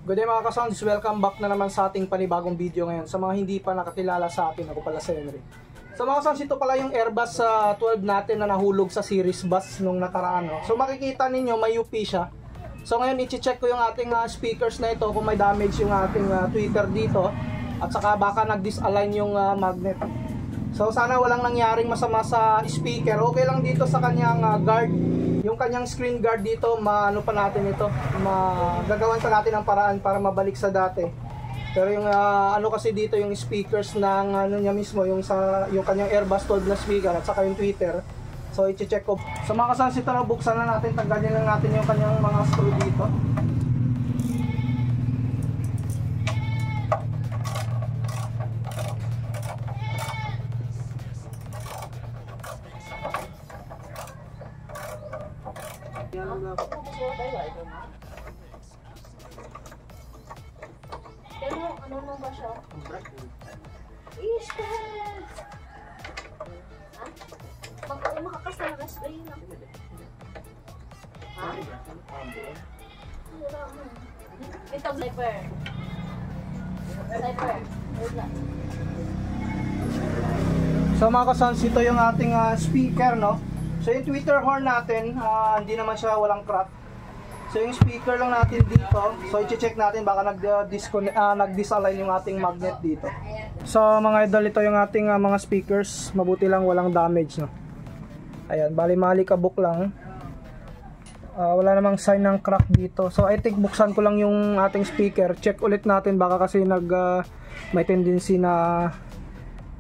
Good day mga ka-sounds, welcome back na naman sa ating panibagong video ngayon. Sa mga hindi pa nakakilala sa atin, ako pala si Henry. So mga ka-sounds, ito pala yung Airbus 12 natin na nahulog sa series bus nung nakaraan. No? So makikita ninyo, may UP siya. So ngayon, i-check ko yung ating speakers na ito kung may damage yung ating tweeter dito. At saka baka nag-disalign yung magnet. So sana walang nangyaring masama sa speaker. Okay lang dito sa kanyang guard. Yung kanyang screen guard dito, maano pa natin ito, magagawan pa natin ang paraan para mabalik sa dati. Pero yung ano kasi dito yung speakers ng ano niya mismo, yung kanyang Airbus 12 na speaker at saka yung tweeter. So i-check ko. So mga ka-sounds, ito na, buksan na natin, tanggalin lang natin yung kanyang mga screw dito. Ano ba siya? Ish, kahit! Ha? Makakasal na spray na. Ha? Ito, sniper. Sniper. So mga ka-sounds, ito yung ating speaker, no? So yung tweeter horn natin, hindi naman siya walang crack. So yung speaker lang natin dito, so i-check natin baka nag-disalign yung ating magnet dito. So mga idol, ito yung ating mga speakers, mabuti lang walang damage, no. Ayan, bali-mali kabuk lang. Wala namang sign ng crack dito. So I think buksan ko lang yung ating speaker, check ulit natin baka kasi may tendency na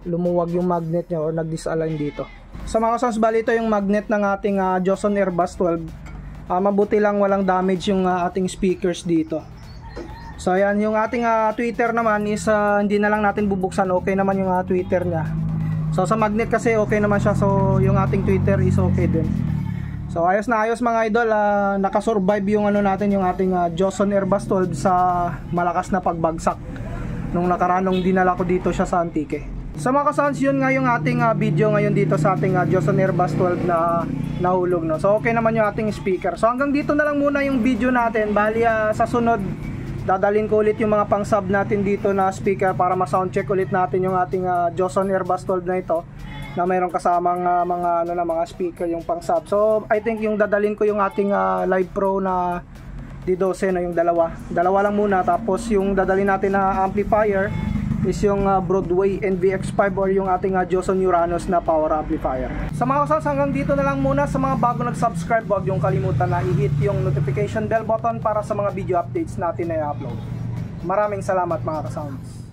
lumuwag yung magnet niya or nag-disalign dito. So mga sounds, bali ito yung magnet ng ating Joson Airbus 12. Mabuti lang walang damage yung ating speakers dito. So ayan, yung ating tweeter naman is hindi na lang natin bubuksan, okay naman yung tweeter niya. So sa magnet kasi okay naman siya, so yung ating tweeter is okay din. So ayos na ayos mga idol, nakasurvive yung ano natin, yung ating Joson Airbus 12 sa malakas na pagbagsak nung nakaranong dinala ko dito siya sa Antique. So mga ka-sounds, yun nga yung ating video ngayon dito sa ating Joson Airbus 12 na nahulog, no? So okay naman yung ating speaker. So hanggang dito na lang muna yung video natin. Bali sa sunod, dadalhin ko ulit yung mga pang sub natin dito na speaker para ma-soundcheck ulit natin yung ating Joson Airbus 12 na ito, na mayroong kasamang mga speaker yung pang sub. So I think yung dadalhin ko yung ating Live Pro na D12, no? Yung dalawa lang muna. Tapos yung dadalhin natin na amplifier is yung Broadway NVX5 or yung ating Joson Uranus na power amplifier. Sa mga kasals, hanggang dito na lang muna. Sa mga bago nag-subscribe, huwag yung kalimutan na i-hit yung notification bell button para sa mga video updates natin na i-upload. Maraming salamat mga kasounds.